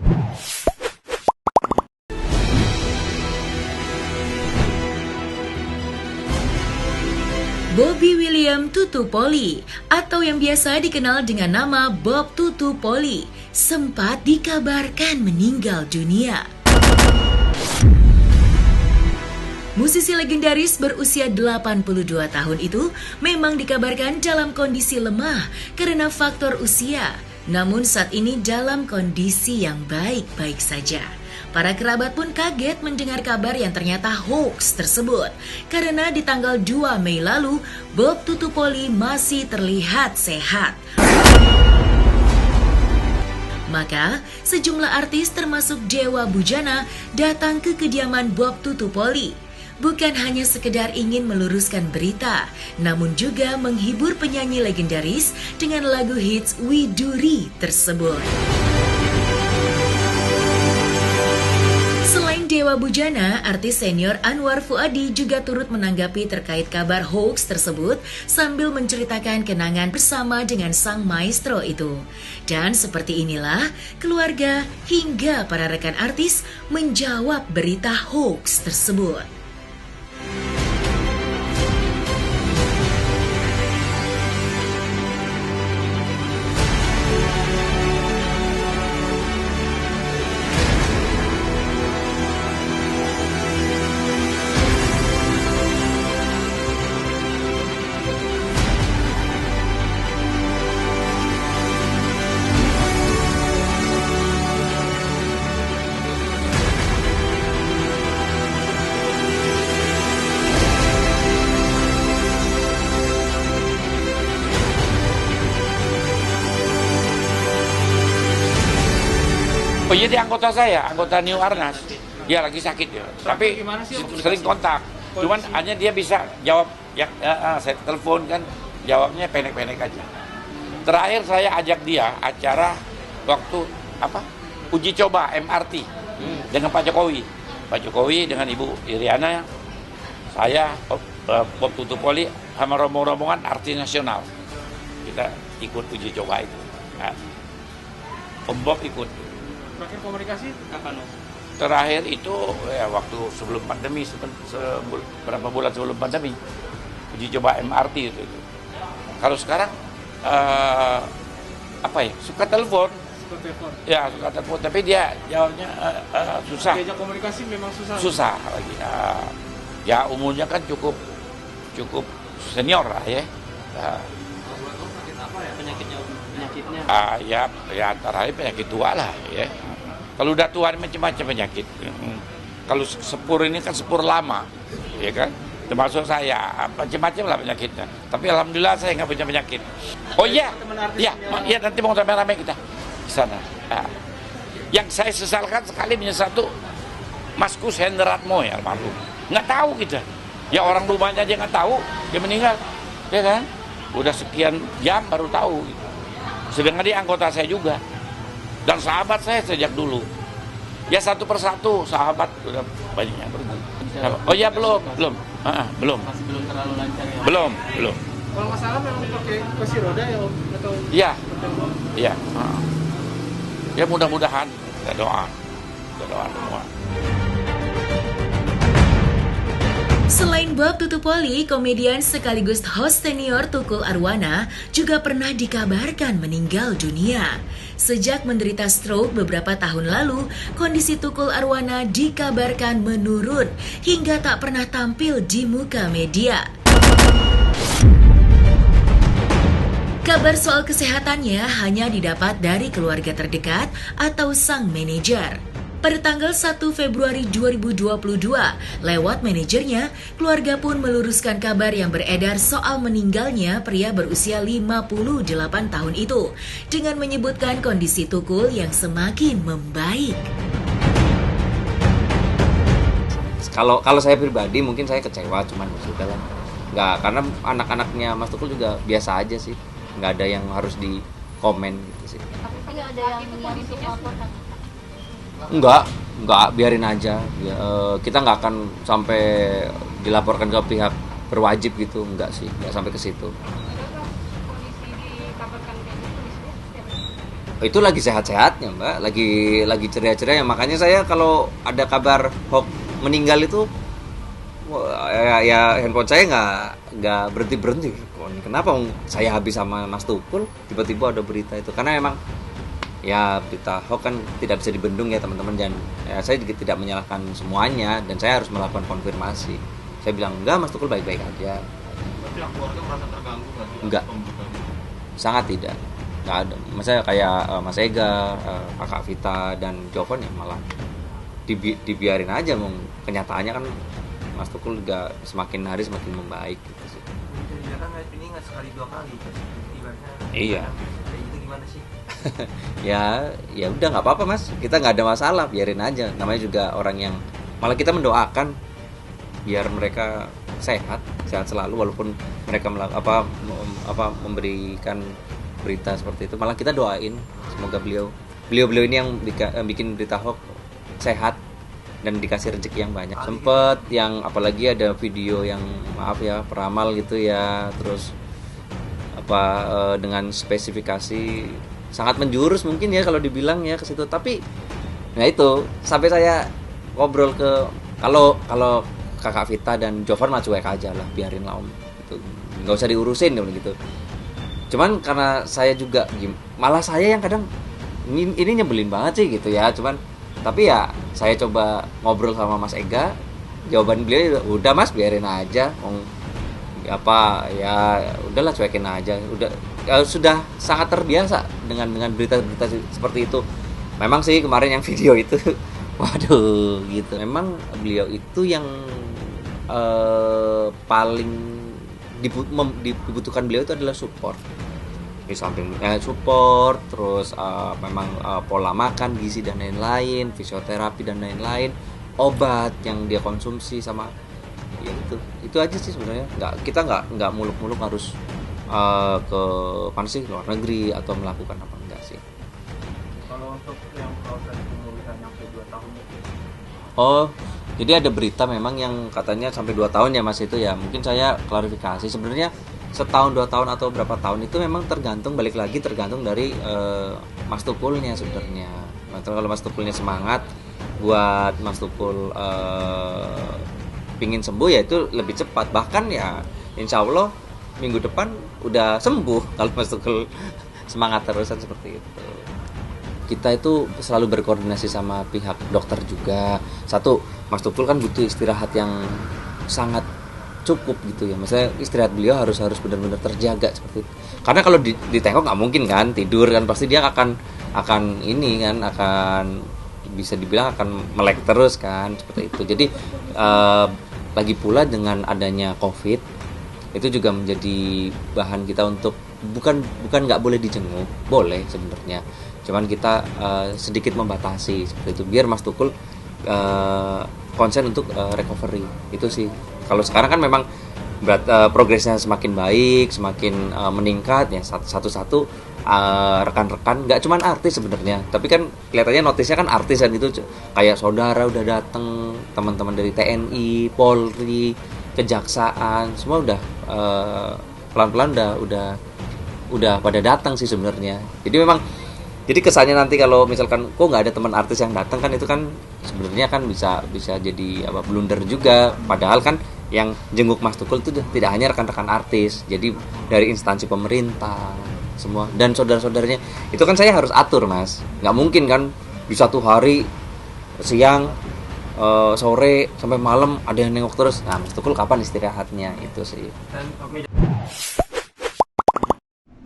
Bobby William Tutupoli atau yang biasa dikenal dengan nama Bob Tutupoli sempat dikabarkan meninggal dunia. Musisi legendaris berusia 82 tahun itu memang dikabarkan dalam kondisi lemah karena faktor usia. Namun saat ini dalam kondisi yang baik-baik saja. Para kerabat pun kaget mendengar kabar yang ternyata hoax tersebut. Karena di tanggal 2 Mei lalu, Bob Tutupoli masih terlihat sehat. Maka, sejumlah artis termasuk Dewa Bujana datang ke kediaman Bob Tutupoli. Bukan hanya sekedar ingin meluruskan berita, namun juga menghibur penyanyi legendaris dengan lagu hits Widuri tersebut. Selain Dewa Bujana, artis senior Anwar Fuadi juga turut menanggapi terkait kabar hoax tersebut sambil menceritakan kenangan bersama dengan sang maestro itu. Dan seperti inilah keluarga hingga para rekan artis menjawab berita hoax tersebut. Oh iya, dia anggota saya, anggota New Arnas. Dia lagi sakit ya. Tapi sering kontak. Cuman hanya dia bisa jawab ya, saya telepon kan jawabnya pendek-pendek aja. Terakhir saya ajak dia acara waktu uji coba MRT dengan Pak Jokowi. Pak Jokowi dengan Ibu Iriana, saya Bob Tutupoli sama rombongan artis nasional. Kita ikut uji coba itu. Nah, Om Bob ikut. Terakhir komunikasi kapan? Terakhir itu ya waktu sebelum pandemi, berapa bulan sebelum pandemi, uji coba MRT itu. Kalau sekarang suka telepon. Ya suka telepon, tapi dia jawabnya susah. Diajak komunikasi memang susah. Susah lagi. Ya umurnya kan cukup senior lah ya. Penyakitnya? Ya antara lain penyakit tua lah ya. Kalau udah tua macam-macam penyakit. Kalau sepur ini kan sepur lama, ya kan. Termasuk saya, macam-macam lah penyakitnya. Tapi alhamdulillah saya nggak punya penyakit. Oh iya, ya nanti mau rame-rame kita di sana. Yang saya sesalkan sekali satu, Maskus Hendratmo ya almarhum. Nggak tahu kita. Ya orang rumahnya aja nggak tahu, dia meninggal, ya kan. Udah sekian jam baru tahu. Sedangkan dia anggota saya juga. Dan sahabat saya sejak dulu. Ya satu persatu sahabat udah banyak yang pergi. Oh iya belum. Masih belum terlalu lancar ya? Belum. Kalau nggak salah memang pakai kursi roda ya Om? Atau Iya. Ya mudah-mudahan kita doa semua. Selain Bob Tutupoli, komedian sekaligus host senior Tukul Arwana juga pernah dikabarkan meninggal dunia. Sejak menderita stroke beberapa tahun lalu, kondisi Tukul Arwana dikabarkan menurun hingga tak pernah tampil di muka media. Kabar soal kesehatannya hanya didapat dari keluarga terdekat atau sang manajer. Pada tanggal 1 Februari 2022, lewat manajernya, keluarga pun meluruskan kabar yang beredar soal meninggalnya pria berusia 58 tahun itu, dengan menyebutkan kondisi Tukul yang semakin membaik. Kalau saya pribadi mungkin saya kecewa, cuman sudah lah. Nggak, karena anak-anaknya Mas Tukul juga biasa aja sih, nggak ada yang harus di komen gitu sih. Tapi nggak ada yang langsung melaporkan. Enggak, biarin aja. Ya, kita nggak akan sampai dilaporkan ke pihak berwajib gitu, enggak sih, nggak sampai ke situ. Itu lagi sehat-sehatnya Mbak, lagi ceria-ceria. Makanya saya kalau ada kabar hoax meninggal itu, ya handphone saya nggak berhenti. Kenapa saya habis sama Mas Tukul tiba-tiba ada berita itu? Karena emang ya berita hoax kan tidak bisa dibendung ya teman-teman, dan ya, saya juga tidak menyalahkan semuanya dan saya harus melakukan konfirmasi. Saya bilang enggak, Mas Tukul baik-baik aja. Pihak keluarga merasa terganggu nggak sih? Enggak. Sangat tidak. Nggak ada. Maksudnya kayak Mas Ega, Kakak Vita dan Jovan ya malah dibiarin aja. Kenyataannya kan Mas Tukul juga semakin hari semakin membaik gitu sih. Jadi kan ini nggak sekali 2 kali ibaratnya. Iya. Kayak gitu gimana sih? ya udah nggak apa-apa Mas, kita nggak ada masalah, biarin aja. Namanya juga orang yang, malah kita mendoakan biar mereka sehat selalu, walaupun mereka memberikan berita seperti itu, malah kita doain semoga beliau ini yang bikin berita hoax sehat dan dikasih rezeki yang banyak. Sempet yang apalagi ada video yang maaf ya peramal gitu ya, terus dengan spesifikasi sangat menjurus mungkin ya kalau dibilang ya ke situ. Tapi nah itu sampai saya ngobrol ke kalau Kakak Vita dan Jovan mah cuek aja lah, biarin lah om gitu, nggak usah diurusin gitu. Cuman karena saya juga malah saya yang kadang ini nyebelin banget sih gitu ya, cuman tapi ya saya coba ngobrol sama Mas Ega, jawaban beliau udah Mas biarin aja, apa ya udahlah cuekin aja, udah ya, sudah sangat terbiasa dengan berita-berita seperti itu. Memang sih kemarin yang video itu waduh gitu, memang beliau itu yang paling dibutuhkan beliau itu adalah support. Di samping support, terus memang pola makan, gizi dan lain-lain, fisioterapi dan lain-lain, obat yang dia konsumsi sama ya itu aja sih sebenarnya. Kita nggak muluk-muluk harus ke mana sih, luar negeri atau melakukan apa enggak sih. Kalau untuk yang proses pemulihan yang sampai 2 tahun itu. Oh, jadi ada berita memang yang katanya sampai 2 tahun ya Mas itu ya. Mungkin saya klarifikasi, sebenarnya setahun 2 tahun atau berapa tahun itu memang tergantung dari Mas Tukulnya sebenarnya. Kalau Mas Tukulnya semangat buat Mas Tukul pingin sembuh ya itu lebih cepat, bahkan ya insya Allah minggu depan udah sembuh kalau Mas Tukul semangat terusan seperti itu. Kita itu selalu berkoordinasi sama pihak dokter juga. Satu, Mas Tukul kan butuh istirahat yang sangat cukup gitu ya. Maksudnya istirahat beliau harus benar-benar terjaga seperti itu. Karena kalau ditengok nggak mungkin kan tidur kan, pasti dia akan ini kan, akan bisa dibilang akan melek terus kan seperti itu. Jadi lagi pula dengan adanya COVID itu juga menjadi bahan kita untuk bukan nggak boleh dijenguk, boleh sebenarnya. Cuman kita sedikit membatasi seperti itu biar Mas Tukul konsen untuk recovery itu sih. Kalau sekarang kan memang progresnya semakin baik, semakin meningkat ya satu-satu rekan-rekan, nggak cuman artis sebenarnya, tapi kan kelihatannya notisnya kan artis kan itu, kayak saudara udah dateng, teman-teman dari TNI, Polri, Kejaksaan, semua udah pelan-pelan udah pada datang sih sebenarnya. Jadi kesannya nanti kalau misalkan kok nggak ada teman artis yang datang kan itu kan sebenarnya kan bisa jadi blunder juga. Padahal kan yang jenguk Mas Tukul itu tidak hanya rekan-rekan artis, jadi dari instansi pemerintah semua dan saudara-saudaranya. Itu kan saya harus atur Mas, nggak mungkin kan di satu hari siang sore sampai malam ada yang nengok terus. Nah Mas Tukul kapan istirahatnya itu sih. Dan